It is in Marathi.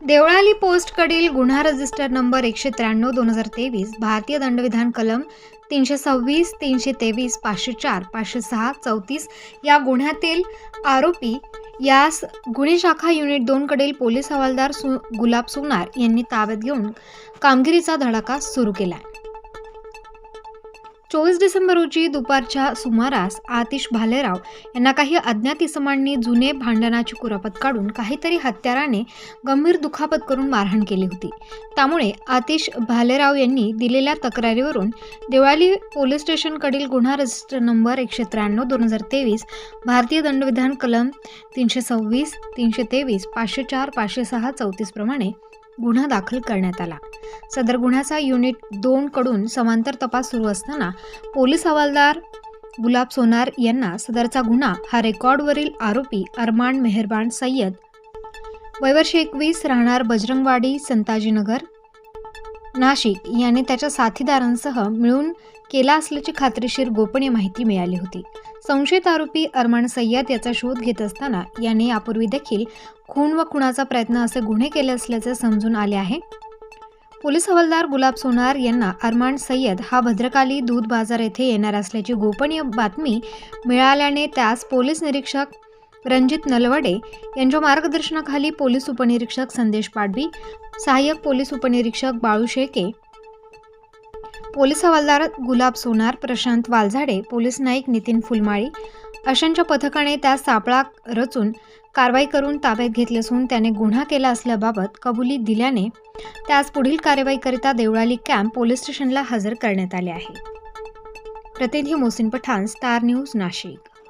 देवळाली पोस्टकडील गुन्हा रजिस्टर नंबर 193/2023 भारतीय दंडविधान कलम 326, 323, 504, 506, 34 या गुन्ह्यातील आरोपी यास गुन्हे शाखा युनिट 2 कडील पोलीस हवालदार गुलाब सोनार यांनी ताब्यात घेऊन कामगिरीचा धडाका सुरू केला. 24 डिसेंबर रोजी दुपारच्या सुमारास आतिश भालेराव यांना काही अज्ञात इसमांनी जुने भांडणाची कुरापत काढून काहीतरी हत्याराने गंभीर दुखापत करून मारहाण केली होती. त्यामुळे आतिश भालेराव यांनी दिलेल्या तक्रारीवरून देवळाली पोलीस स्टेशनकडील गुन्हा रजिस्टर नंबर 193/2023 भारतीय दंडविधान कलम 326, 323, 504, 506, 34 प्रमाणे गुन्हा दाखल करण्यात आला. सदर गुन्ह्याचा युनिट 2 कडून समांतर तपास सुरू असताना पोलीस हवालदार गुलाब सोनार यांना सदरचा गुन्हा हा रेकॉर्डवरील आरोपी अरमान मेहरबान सय्यद वय वर्ष 21 राहणार बजरंगवाडी संताजीनगर नाशिक याने त्याच्या साथीदारांसह मिळून केला असल्याची खात्रीशीर गोपनीय माहिती मिळाली होती. संशयित आरोपी अरमान सय्यद याचा शोध घेत असताना याने यापूर्वी देखील खून व खुनाचा प्रयत्न असे गुन्हे केले असल्याचे समजून आले आहे. पोलीस हवालदार गुलाब सोनार यांना अरमान सय्यद हा भद्रकाली दूध बाजार येथे येणार असल्याची गोपनीय बातमी मिळाल्याने त्यास पोलीस निरीक्षक रणजित नलवडे यांच्या मार्गदर्शनाखाली पोलीस उपनिरीक्षक संदेश पाडवी, सहाय्यक पोलीस उपनिरीक्षक बाळू शेळके, पोलीस हवालदार गुलाब सोनार, प्रशांत वालझाडे, पोलीस नाईक नितीन फुलमाळी अशांच्या पथकाने त्यास सापळा रचून कारवाई करून ताब्यात घेतले असून त्याने गुन्हा केला असल्याबाबत कबुली दिल्याने त्यास पुढील कार्यवाहीकरिता देवळाली कॅम्प पोलीस स्टेशनला हजर करण्यात आले आहे. प्रतिनिधी मोहसिन पठाण, स्टार न्यूज, नाशिक.